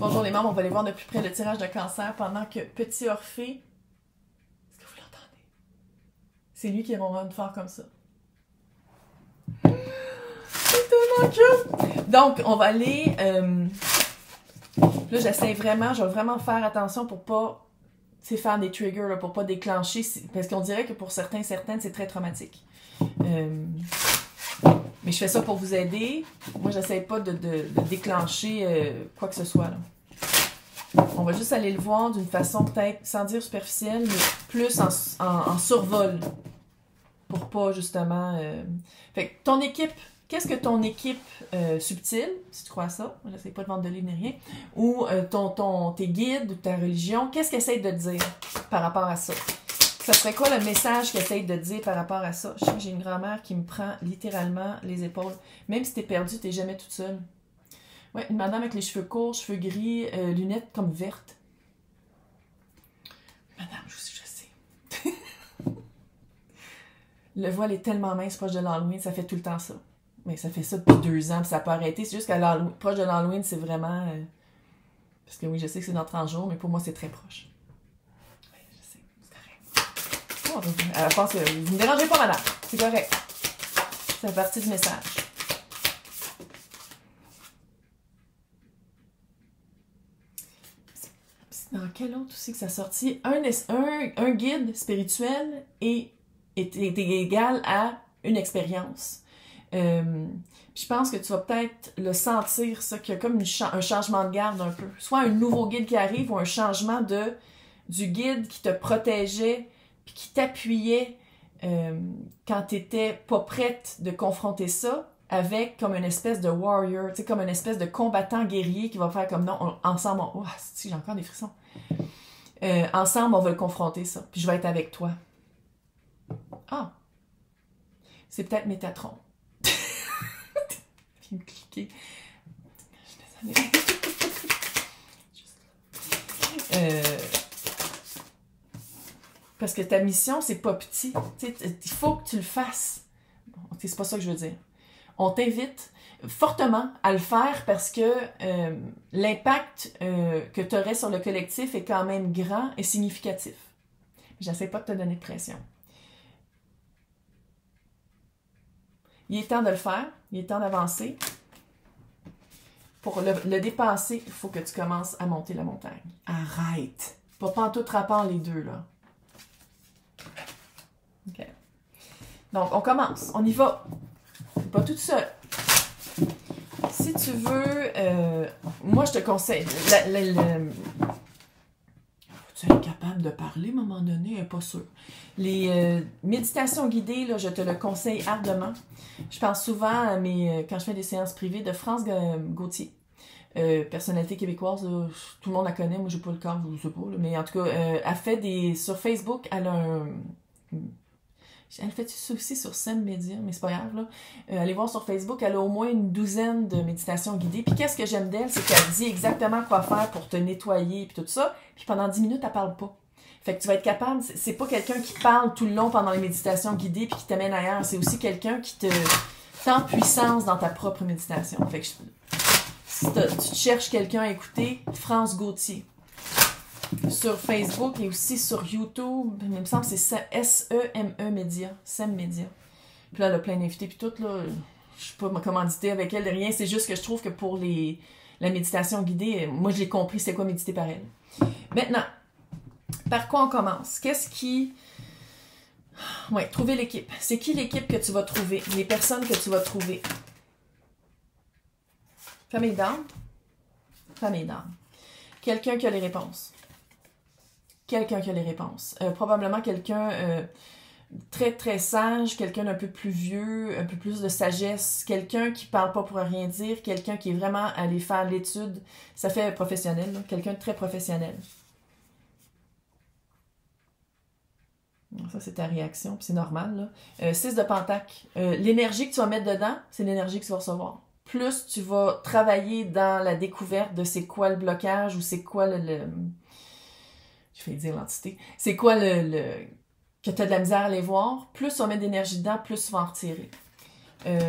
Bonjour les membres, on va aller voir de plus près le tirage de cancer pendant que petit Orphée... Est-ce que vous l'entendez? C'est lui qui ronronne fort comme ça. C'est tellement cute! Donc, on va aller... Là, j'essaie vraiment, je vais vraiment faire attention pour pas faire des triggers, là, pour pas déclencher, parce qu'on dirait que pour certains, certaines, c'est très traumatique. Mais je fais ça pour vous aider. Moi, j'essaie pas de déclencher quoi que ce soit. Là. On va juste aller le voir d'une façon peut-être, sans dire superficielle, mais plus en survol. Pour pas, justement... Fait que ton équipe... Qu'est-ce que ton équipe subtile, si tu crois à ça, j'essaie pas de vendre de livre ni rien, ou tes guides ou ta religion, qu'est-ce qu'ils essayent de te dire par rapport à ça? Ça serait quoi le message qu'ils essayent de te dire par rapport à ça? Je sais que j'ai une grand-mère qui me prend littéralement les épaules. Même si t'es perdu, t'es jamais toute seule. Ouais, une madame avec les cheveux courts, cheveux gris, lunettes comme vertes. Madame, je sais. Le voile est tellement mince proche de l'Halloween, ça fait tout le temps ça. Mais ça fait ça depuis 2 ans, puis ça peut arrêter. C'est juste qu'à proche de l'Halloween, c'est vraiment... Parce que oui, je sais que c'est dans 30 jours, mais pour moi, c'est très proche. Oui, je sais, c'est correct. Oh, elle pense que vous ne me dérangez pas, madame. C'est correct. Ça fait partie du message. Dans quel autre aussi que ça sortit? Un guide spirituel est égal à une expérience. Je pense que tu vas peut-être le sentir, ça, qu'il y a comme un changement de garde un peu. Soit un nouveau guide qui arrive ou un changement du guide qui te protégeait puis qui t'appuyait quand tu n'étais pas prête de confronter ça avec comme une espèce de warrior, tu sais, comme une espèce de combattant guerrier qui va faire comme non, ensemble, oh, si, j'ai encore des frissons. Ensemble, on va le confronter, ça. Puis je vais être avec toi. Ah! C'est peut-être Métatron. Puis me cliquer. Je suis désolée. Parce que ta mission, c'est pas petit. Il faut que tu le fasses. Bon, c'est pas ça que je veux dire. On t'invite fortement à le faire parce que l'impact que tu aurais sur le collectif est quand même grand et significatif. J'essaie pas de te donner de pression. Il est temps de le faire, il est temps d'avancer. Pour le dépasser, il faut que tu commences à monter la montagne. Arrête! Pas pantoute rapport les deux, là. OK. Donc, on commence. On y va. Pas toute seule. Si tu veux, moi, je te conseille... Tu es capable de parler à un moment donné, pas sûr. Les méditations guidées, là, je te le conseille ardemment. Je pense souvent à quand je fais des séances privées de France Gauthier. Personnalité québécoise, tout le monde la connaît, moi j'ai pas le corps, je sais pas, là, mais en tout cas, elle fait sur Facebook, elle fait ça aussi sur Scène Média, mais c'est pas grave, là. Allez voir sur Facebook, elle a au moins une 12aine de méditations guidées. Puis qu'est-ce que j'aime d'elle, c'est qu'elle dit exactement quoi faire pour te nettoyer, puis tout ça. Puis pendant 10 minutes, elle parle pas. Fait que tu vas être capable, c'est pas quelqu'un qui parle tout le long pendant les méditations guidées puis qui t'amène ailleurs. C'est aussi quelqu'un qui te en puissance dans ta propre méditation. Fait que si tu cherches quelqu'un à écouter, France Gauthier. Sur Facebook et aussi sur YouTube, il me semble que c'est S-E-M-E Média, SEM Média. Puis là, elle a plein d'invités, puis tout, là, je suis pas commanditée avec elle, rien, c'est juste que je trouve que pour la méditation guidée, moi, je l'ai compris, c'est quoi méditer par elle. Maintenant, par quoi on commence? Ouais, trouver l'équipe. C'est qui l'équipe que tu vas trouver? Les personnes que tu vas trouver. Famille d'âme. Famille d'âme. Quelqu'un qui a les réponses. Quelqu'un qui a les réponses. Probablement quelqu'un très, très sage, quelqu'un d'un peu plus vieux, un peu plus de sagesse, quelqu'un qui parle pas pour rien dire, quelqu'un qui est vraiment allé faire l'étude. Ça fait professionnel, là. Quelqu'un de très professionnel. Ça, c'est ta réaction, puis c'est normal, là. 6 de Pentacle. L'énergie que tu vas mettre dedans, c'est l'énergie que tu vas recevoir. Plus tu vas travailler dans la découverte de c'est quoi le blocage ou c'est quoi je vais dire l'entité. C'est quoi que tu as de la misère à aller voir, plus tu vas mettre d'énergie dedans, plus tu vas en retirer.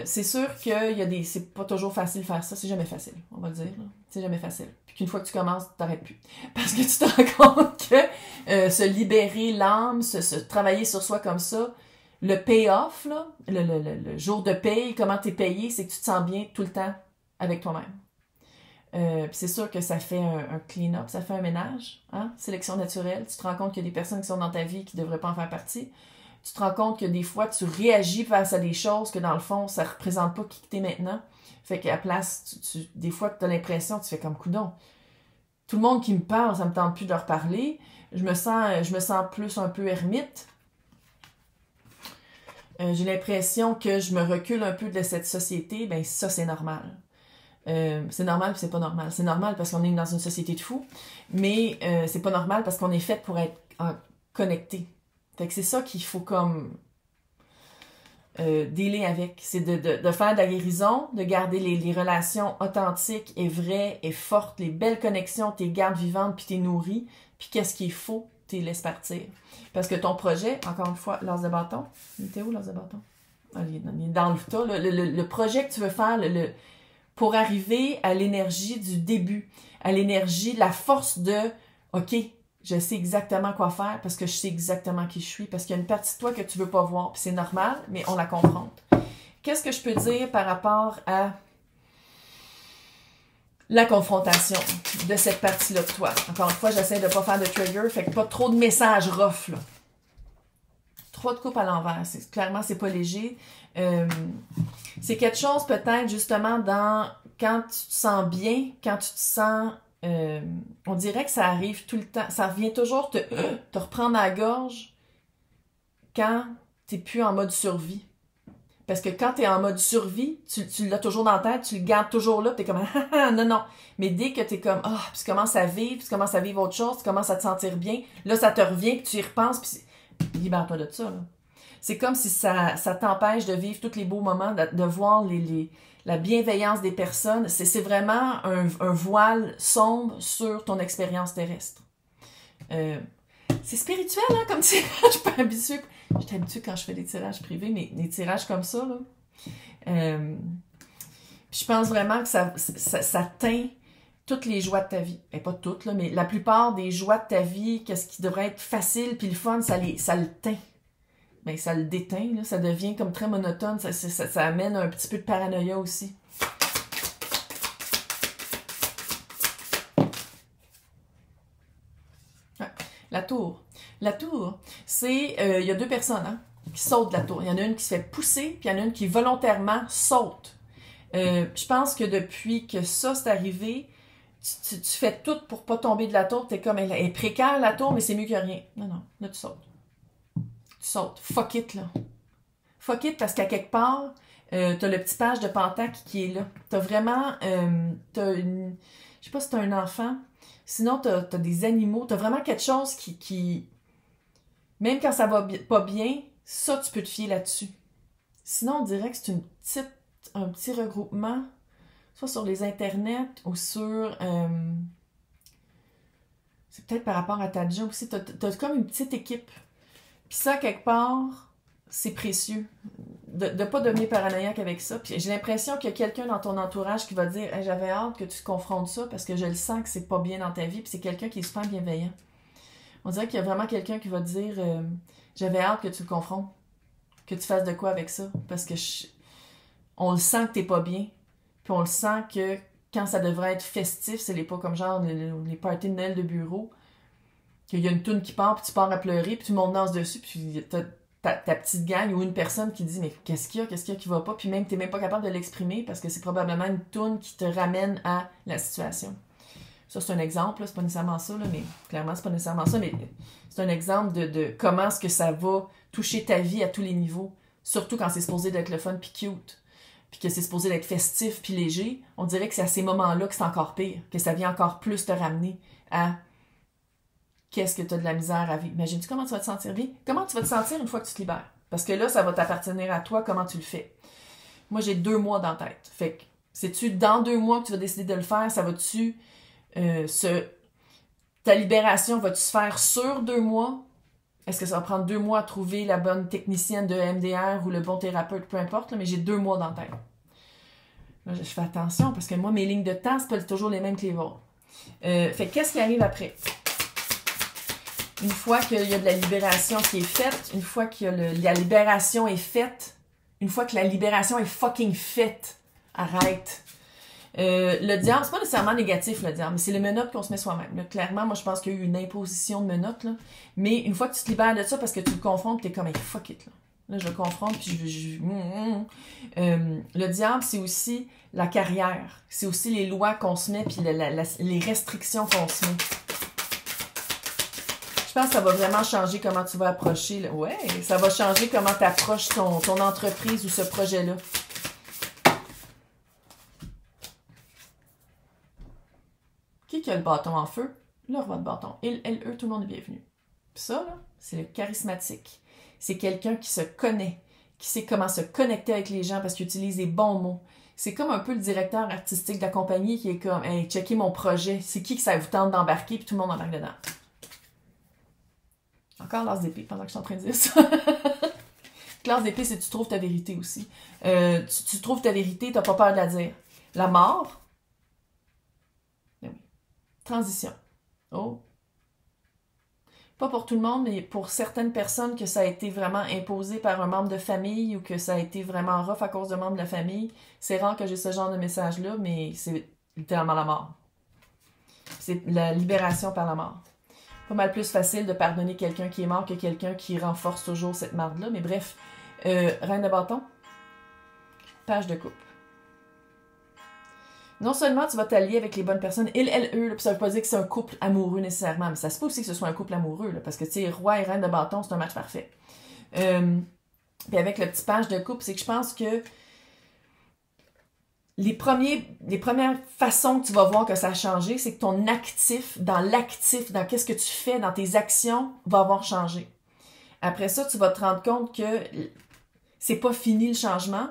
C'est sûr qu'il y a des... C'est pas toujours facile de faire ça. C'est jamais facile, on va le dire. C'est jamais facile. Puis qu'une fois que tu commences, t'arrêtes plus. Parce que tu te rends compte que se libérer l'âme, se travailler sur soi comme ça, le payoff, là, le jour de paye, comment t'es payé, c'est que tu te sens bien tout le temps avec toi-même. Puis c'est sûr que ça fait un clean-up, ça fait un ménage, hein? Sélection naturelle. Tu te rends compte qu'il y a des personnes qui sont dans ta vie qui ne devraient pas en faire partie. Tu te rends compte que des fois, tu réagis face à des choses que dans le fond, ça ne représente pas qui t'es maintenant. Fait qu'à la place, des fois, tu as l'impression, tu fais comme coudon. Tout le monde qui me parle, ça me tente plus de leur parler. Je me sens plus un peu ermite. J'ai l'impression que je me recule un peu de cette société. Ben ça, c'est normal. C'est normal puis c'est pas normal. C'est normal parce qu'on est dans une société de fous, mais c'est pas normal parce qu'on est fait pour être connecté. Fait que c'est ça qu'il faut comme dealer avec. C'est de faire de la guérison, de garder les relations authentiques et vraies et fortes, les belles connexions, t'es gardes vivantes puis t'es nourris, puis qu'est-ce qu'il faut, t'es laisses partir. Parce que ton projet, encore une fois, l'as de bâton, il était où l'as de bâton? Ah, il est dans le tas. Le projet que tu veux faire, pour arriver à l'énergie du début, à l'énergie, la force de « OK, je sais exactement quoi faire parce que je sais exactement qui je suis, parce qu'il y a une partie de toi que tu veux pas voir, puis c'est normal, mais on la confronte. » Qu'est-ce que je peux dire par rapport à la confrontation de cette partie-là de toi? Encore une fois, j'essaie de pas faire de trigger, fait que pas trop de messages rough, là. Trop de coupe à l'envers. Clairement, c'est pas léger. C'est quelque chose peut-être justement dans quand tu te sens bien, quand tu te sens... on dirait que ça arrive tout le temps. Ça revient toujours te reprendre à la gorge quand t'es plus en mode survie. Parce que quand t'es en mode survie, tu l'as toujours dans la tête, tu le gardes toujours là, t'es comme non, non. Mais dès que t'es comme puis tu commences à vivre, puis tu commences à vivre autre chose, tu commences à te sentir bien, là ça te revient, que tu y repenses, puis libère-toi de ça, là. C'est comme si ça t'empêche de vivre tous les beaux moments, de voir la bienveillance des personnes. C'est vraiment un voile sombre sur ton expérience terrestre. C'est spirituel, hein, comme tirage. Je suis pas habituée. J'étais habituée quand je fais des tirages privés, mais des tirages comme ça, là. Je pense vraiment que ça teint toutes les joies de ta vie. Et pas toutes, là, mais la plupart des joies de ta vie, qu'est-ce qui devrait être facile puis le fun, ça le teint. Ben, ça le déteint, là, ça devient comme très monotone, ça amène un petit peu de paranoïa aussi. Ouais. La tour. La tour, c'est... il y a deux personnes qui sautent de la tour. Il y en a une qui se fait pousser, puis il y en a une qui volontairement saute. Je pense que depuis que ça c'est arrivé, tu fais tout pour pas tomber de la tour. T'es comme, elle est précaire la tour, mais c'est mieux que rien. Non, non, là tu sautes. Tu sautes. Fuck it, là. Fuck it, parce qu'à quelque part, t'as le petit page de Pentac qui est là. T'as vraiment... je sais pas si t'as un enfant. Sinon, t'as des animaux. T'as vraiment quelque chose qui... Même quand ça va pas bien, ça, tu peux te fier là-dessus. Sinon, on dirait que c'est un petit regroupement, soit sur les internets ou sur... c'est peut-être par rapport à ta job aussi. T'as comme une petite équipe. Puis ça, quelque part, c'est précieux. De ne pas devenir paranoïaque avec ça. Puis j'ai l'impression qu'il y a quelqu'un dans ton entourage qui va dire hey, « J'avais hâte que tu confrontes ça parce que je le sens que c'est pas bien dans ta vie. » Puis c'est quelqu'un qui est super bienveillant. On dirait qu'il y a vraiment quelqu'un qui va te dire J'avais hâte que tu le confrontes. Que tu fasses de quoi avec ça. Parce que on le sent que t'es pas bien. Puis on le sent que quand ça devrait être festif, c'est pas comme genre les parties de Noël de bureau. Qu'il y a une toune qui part, puis tu pars à pleurer, puis tout le monde danse dessus, puis t'as ta petite gang ou une personne qui dit « Mais qu'est-ce qu'il y a qui va pas? » Puis même, t'es même pas capable de l'exprimer parce que c'est probablement une toune qui te ramène à la situation. Ça, c'est un exemple, là, c'est pas nécessairement ça, là, mais clairement, c'est pas nécessairement ça, mais c'est un exemple de comment est-ce que ça va toucher ta vie à tous les niveaux, surtout quand c'est supposé d'être le fun puis cute, puis que c'est supposé d'être festif puis léger. On dirait que c'est à ces moments-là que c'est encore pire, que ça vient encore plus te ramener à qu'est-ce que tu as de la misère à vivre. Imagine-tu comment tu vas te sentir bien? Comment tu vas te sentir une fois que tu te libères? Parce que là, ça va t'appartenir à toi, comment tu le fais. Moi, j'ai 2 mois dans la tête. Fait que, sais-tu, dans 2 mois que tu vas décider de le faire, ça va-tu ta libération va-tu se faire sur 2 mois Est-ce que ça va prendre 2 mois à trouver la bonne technicienne de MDR ou le bon thérapeute, peu importe, là, mais j'ai 2 mois dans la tête. Là, je fais attention parce que moi, mes lignes de temps, c'est pas toujours les mêmes que les vôtres. Fait qu'est-ce qui arrive après? Une fois qu'il y a de la libération qui est faite, une fois que la libération est faite, une fois que la libération est fucking faite, arrête. Le diable, c'est pas nécessairement négatif, le diable, mais c'est les menottes qu'on se met soi-même. Là, clairement, moi, je pense qu'il y a eu une imposition de menottes, là. Mais une fois que tu te libères de ça parce que tu le confrontes, t'es comme, hey, fuck it, là. Là, je le confronte, puis le diable, c'est aussi la carrière. C'est aussi les lois qu'on se met, puis les restrictions qu'on se met. Je pense que ça va vraiment changer comment tu vas approcher. Là. Ouais, ça va changer comment tu approches ton entreprise ou ce projet-là. Qui a le bâton en feu? Le roi de bâton. Il, elle, eux, tout le monde est bienvenu. Puis ça, là, c'est le charismatique. C'est quelqu'un qui se connaît, qui sait comment se connecter avec les gens parce qu'il utilise les bons mots. C'est comme un peu le directeur artistique de la compagnie qui est comme « Hey, checkez mon projet. C'est qui que ça vous tente d'embarquer? » Puis tout le monde embarque dedans. Encore l'as d'épée pendant que je suis en train de dire ça. L'as d'épée, c'est tu trouves ta vérité aussi. Tu trouves ta vérité, t'as pas peur de la dire. La mort. Ben oui. Transition. Oh. Pas pour tout le monde, mais pour certaines personnes que ça a été vraiment imposé par un membre de famille ou que ça a été vraiment rough à cause de membres de la famille. C'est rare que j'ai ce genre de message-là, mais c'est littéralement la mort. C'est la libération par la mort. Pas mal plus facile de pardonner quelqu'un qui est mort que quelqu'un qui renforce toujours cette marde-là. Mais bref, reine de bâton, page de couple. Non seulement tu vas t'allier avec les bonnes personnes, il, elle, eux, là, puis ça veut pas dire que c'est un couple amoureux nécessairement, mais ça se peut aussi que ce soit un couple amoureux, là, parce que tu sais, roi et reine de bâton, c'est un match parfait. Puis avec le petit page de couple, c'est que je pense que les premières façons que tu vas voir que ça a changé, c'est que ton actif, dans qu'est-ce que tu fais, dans tes actions, va avoir changé. Après ça, tu vas te rendre compte que c'est pas fini le changement,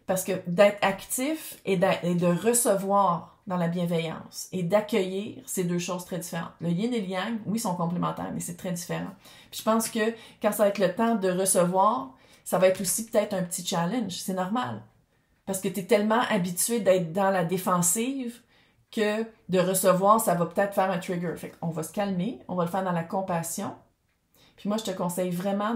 parce que d'être actif et de recevoir dans la bienveillance et d'accueillir, c'est 2 choses très différentes. Le yin et le yang, oui, sont complémentaires, mais c'est très différent. Puis je pense que quand ça va être le temps de recevoir, ça va être aussi peut-être un petit challenge, c'est normal. Parce que tu es tellement habitué d'être dans la défensive que de recevoir, ça va peut-être faire un trigger. Fait qu'on va se calmer, on va le faire dans la compassion. Puis moi, je te conseille vraiment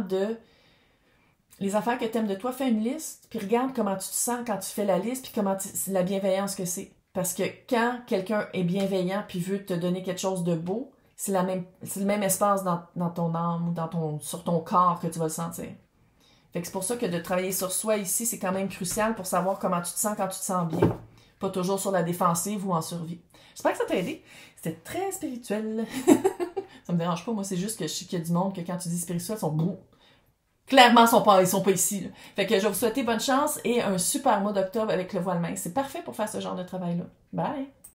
les affaires que tu aimes de toi, fais une liste, puis regarde comment tu te sens quand tu fais la liste, puis comment la bienveillance que c'est. Parce que quand quelqu'un est bienveillant puis veut te donner quelque chose de beau, c'est le même espace dans ton âme ou sur ton corps que tu vas le sentir. Fait que c'est pour ça que de travailler sur soi ici, c'est quand même crucial pour savoir comment tu te sens quand tu te sens bien. Pas toujours sur la défensive ou en survie. J'espère que ça t'a aidé. C'était très spirituel. Ça me dérange pas, moi, c'est juste que je sais qu'il y a du monde que quand tu dis spirituel, ils sont beaux. Clairement, ils sont pas ici. Là. Fait que je vais vous souhaiter bonne chance et un super mois d'octobre avec le voile mince. C'est parfait pour faire ce genre de travail-là. Bye!